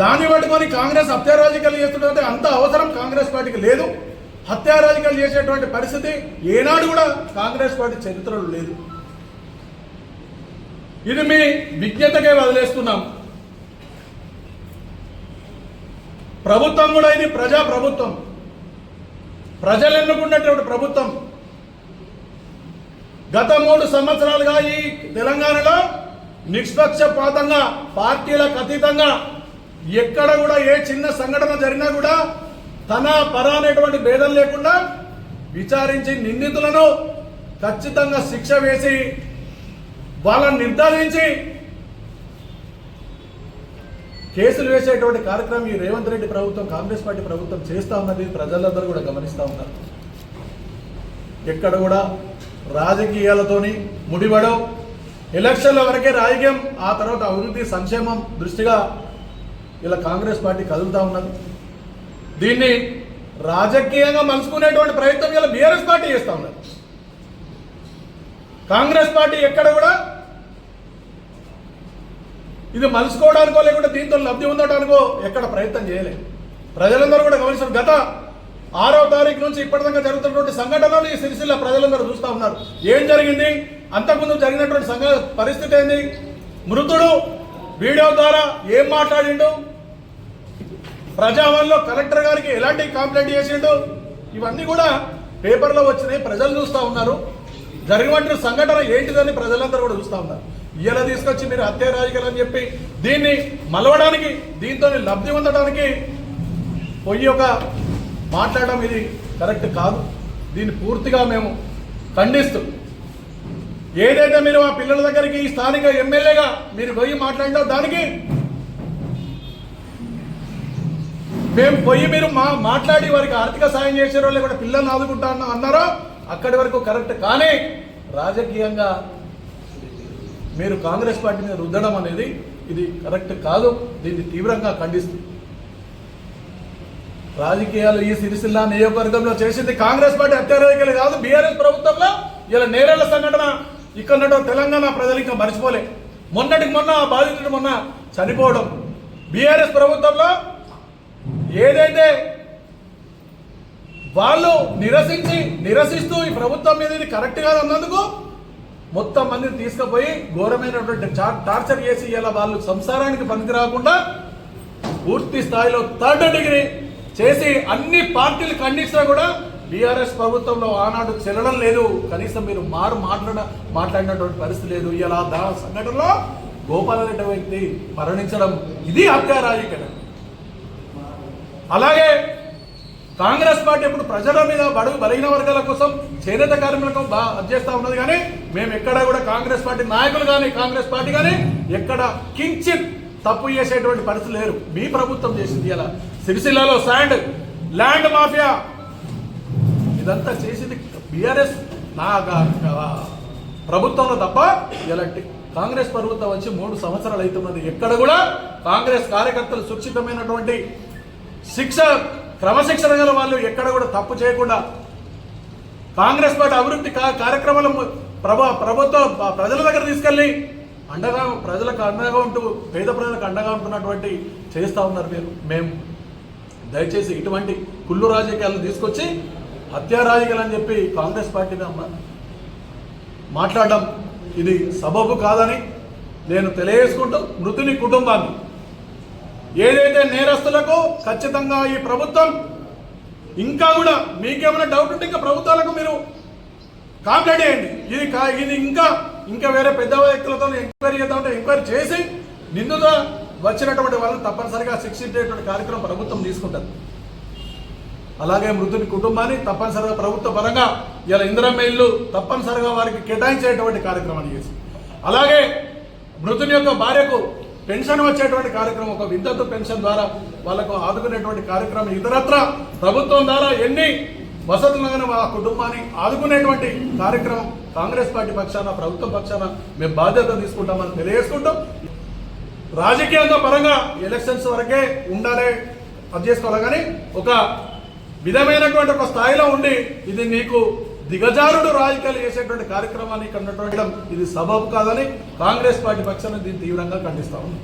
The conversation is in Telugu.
దాన్ని పట్టుకొని కాంగ్రెస్ హత్యారాజకీయాలు చేస్తున్నటువంటి అంత అవసరం కాంగ్రెస్ పార్టీకి లేదు. హత్యారాజకీయాలు చేసేటువంటి పరిస్థితి ఏనాడు కూడా కాంగ్రెస్ పార్టీ చరిత్రలో లేదు. ఇది మీ విజ్ఞతకే వదిలేస్తున్నాం. ప్రభుత్వం కూడా ఇది ప్రజా ప్రభుత్వం, ప్రజలు ఎన్నుకున్నటువంటి ప్రభుత్వం. గత 3 సంవత్సరాలుగా ఈ తెలంగాణలో నిష్పక్షపాతంగా పార్టీలకు అతీతంగా ఎక్కడ కూడా ఏ చిన్న సంఘటన జరిగినా కూడా తన పర అనేటువంటి భేదం లేకుండా విచారించి నిందితులను ఖచ్చితంగా శిక్ష వేసి వాళ్ళని నిర్ధారించి కేసులు వేసేటువంటి కార్యక్రమం ఈ రేవంత్ రెడ్డి ప్రభుత్వం, కాంగ్రెస్ పార్టీ ప్రభుత్వం చేస్తూ ఉన్నది ప్రజలందరూ కూడా గమనిస్తూ ఉన్నారు. ఎక్కడ కూడా రాజకీయాలతోని ముడిపడో ఎలక్షన్ల వరకే రాజకీయం, ఆ తర్వాత అభివృద్ధి సంక్షేమం దృష్టిగా ఇలా కాంగ్రెస్ పార్టీ కదులుతూ ఉన్నది. దీన్ని రాజకీయంగా మలుచుకునేటువంటి ప్రయత్నం ఇలా బీఆర్ఎస్ పార్టీ చేస్తూ ఉన్నది. కాంగ్రెస్ పార్టీ ఎక్కడ కూడా ఇది మలుచుకోవడానికో లేకుంటే దీంతో లబ్ధి ఉండటానికో ఎక్కడ ప్రయత్నం చేయలేదు. ప్రజలందరూ కూడా గమనిస్తారు. గత 6వ తారీఖు నుంచి ఇప్పటిదాకా జరుగుతున్నటువంటి సంఘటనలు ఈ సిరిసిల్ల ప్రజలందరూ చూస్తూ ఉన్నారు. ఏం జరిగింది, అంతకుముందు జరిగినటువంటి పరిస్థితి ఏంది, మృతుడు వీడియో ద్వారా ఏం మాట్లాడిండు, ప్రజావాణిలో కలెక్టర్ గారికి ఎలాంటి కంప్లైంట్ చేసిండు, ఇవన్నీ కూడా పేపర్లో వచ్చినాయి. ప్రజలు చూస్తూ ఉన్నారు. జరిగినటువంటి సంఘటన ఏంటిదని ప్రజలందరూ కూడా చూస్తూ ఉన్నారు. ఇలా తీసుకొచ్చి మీరు హత్య రాజకీయాలు అని చెప్పి దీన్ని మలవడానికి, దీంతో లబ్ధి పొందడానికి పొయ్యి ఒక మాట్లాడడం ఇది కరెక్ట్ కాదు. దీన్ని పూర్తిగా మేము ఖండిస్తూ, ఏదైతే మీరు ఆ పిల్లల దగ్గరికి ఈ స్థానిక ఎమ్మెల్యేగా మీరు పోయి మాట్లాడినా దానికి మేము పోయి మీరు మాట్లాడి వారికి ఆర్థిక సాయం చేసారో లేకపోతే పిల్లల్ని ఆదుకుంటా అన్నారో అక్కడి వరకు కరెక్ట్. కానీ రాజకీయంగా మీరు కాంగ్రెస్ పార్టీ మీద రుద్దడం అనేది ఇది కరెక్ట్ కాదు. దీన్ని తీవ్రంగా ఖండిస్తూ, రాజకీయాలు ఈ సిరిసిల్ల నియోజకవర్గంలో చేసింది కాంగ్రెస్ పార్టీ హత్యారాజకీయాలు కాదు. బీఆర్ఎస్ ప్రభుత్వంలో ఇలా నేరేళ్ల సంఘటన ఇక్కడ తెలంగాణ ప్రజలు ఇంకా మర్చిపోలే. మొన్నటికి మొన్న ఆ బాధితుడు మొన్న చనిపోవడం, బీఆర్ఎస్ ప్రభుత్వంలో ఏదైతే వాళ్ళు నిరసిస్తూ ఈ ప్రభుత్వం మీద ఇది కరెక్ట్ కాదు అన్నందుకు మొత్తం మందిని తీసుకుపోయి ఘోరమైనటువంటి టార్చర్ చేసి ఇలా వాళ్ళు సంసారానికి పనికి రాకుండా పూర్తి స్థాయిలో 3rd డిగ్రీ చేసి అన్ని పార్టీలు ఖండించినా కూడా బీఆర్ఎస్ ప్రభుత్వంలో ఆనాడు చెల్లడం లేదు. కనీసం మీరు మాట్లాడినటువంటి పరిస్థితి లేదు. ఇలా సంఘటనలో గోపాలరెడ్డి వ్యక్తి మరణించడం ఇది హత్య రాజకీయం. అలాగే కాంగ్రెస్ పార్టీ ఇప్పుడు ప్రజల మీద బడుగు బలహీన వర్గాల కోసం, చేనేత కార్మికులకు చేస్తూ ఉన్నది. కానీ మేము ఎక్కడ కూడా కాంగ్రెస్ పార్టీ నాయకులు కానీ కాంగ్రెస్ పార్టీ కానీ ఎక్కడ కించిత్ తప్పు చేసేటువంటి పరిస్థితి లేరు. మీ ప్రభుత్వం చేసింది. ఇలా సిరిసిల్లలో ల్యాండ్ మాఫియా ఇదంతా చేసింది బీఆర్ఎస్ ప్రభుత్వంలో తప్ప ఇలాంటి కాంగ్రెస్ ప్రభుత్వం వచ్చి 3 సంవత్సరాలు అవుతున్నది. ఎక్కడ కూడా కాంగ్రెస్ కార్యకర్తలు సురక్షితమైనటువంటి క్రమశిక్షణ గల వాళ్ళు ఎక్కడ కూడా తప్పు చేయకుండా కాంగ్రెస్ పార్టీ అభివృద్ధి కార్యక్రమాలను ప్రభుత్వం ప్రజల దగ్గర తీసుకెళ్లి ప్రజలకు అండగా ఉంటూ పేద ప్రజలకు అండగా ఉంటున్నటువంటి చేస్తూ ఉన్నారు. మేము దయచేసి ఇటువంటి కుళ్ళు రాజకీయాలను తీసుకొచ్చి హత్యా రాజకీయాలు అని చెప్పి కాంగ్రెస్ పార్టీని మాట్లాడడం ఇది సబబు కాదని నేను తెలియజేసుకుంటూ, మృతుని కుటుంబాన్ని ఏదైతే నేరస్తులకు ఖచ్చితంగా ఈ ప్రభుత్వం ఇంకా కూడా మీకేమైనా డౌట్ ఉంటే ఇంకా ప్రభుత్వాలకు మీరు కంప్లైంట్ చేయండి. ఇది ఇంకా వేరే పెద్ద వ్యక్తులతో ఎంక్వైరీ చేద్దాం అంటే ఎంక్వైరీ చేసి నిందుగా వచ్చినటువంటి వాళ్ళని తప్పనిసరిగా శిక్షించేటువంటి కార్యక్రమం ప్రభుత్వం తీసుకుంటుంది. అలాగే మృతుని కుటుంబాన్ని తప్పనిసరిగా ప్రభుత్వ పరంగా ఇలా ఇందిరమ్మ ఇల్లు తప్పనిసరిగా వారికి కేటాయించేటువంటి కార్యక్రమాన్ని చేసి, అలాగే మృతుని యొక్క భార్యకు పెన్షన్ వచ్చేటువంటి కార్యక్రమం, ఒక విద్యుత్ పెన్షన్ ద్వారా వాళ్ళకు ఆదుకునేటువంటి కార్యక్రమం, ఇతరత్ర ప్రభుత్వం ద్వారా ఎన్ని వసతులను ఆ కుటుంబాన్ని ఆదుకునేటువంటి కార్యక్రమం కాంగ్రెస్ పార్టీ పక్షాన, ప్రభుత్వం పక్షాన మేము బాధ్యత తీసుకుంటామని తెలియజేసుకుంటాం. రాజకీయంగా పరంగా ఎలక్షన్స్ వరకే ఉండాలి, అది చేసుకోవాలి. కానీ ఒక విధమైనటువంటి ఒక స్థాయిలో ఉండి ఇది నీకు దిగజారుడు రాజకీయాలు చేసేటువంటి కార్యక్రమాన్ని ఇక్కడ ఇది సబబు కాదని కాంగ్రెస్ పార్టీ పక్షాన దీన్ని తీవ్రంగా ఖండిస్తా ఉంది.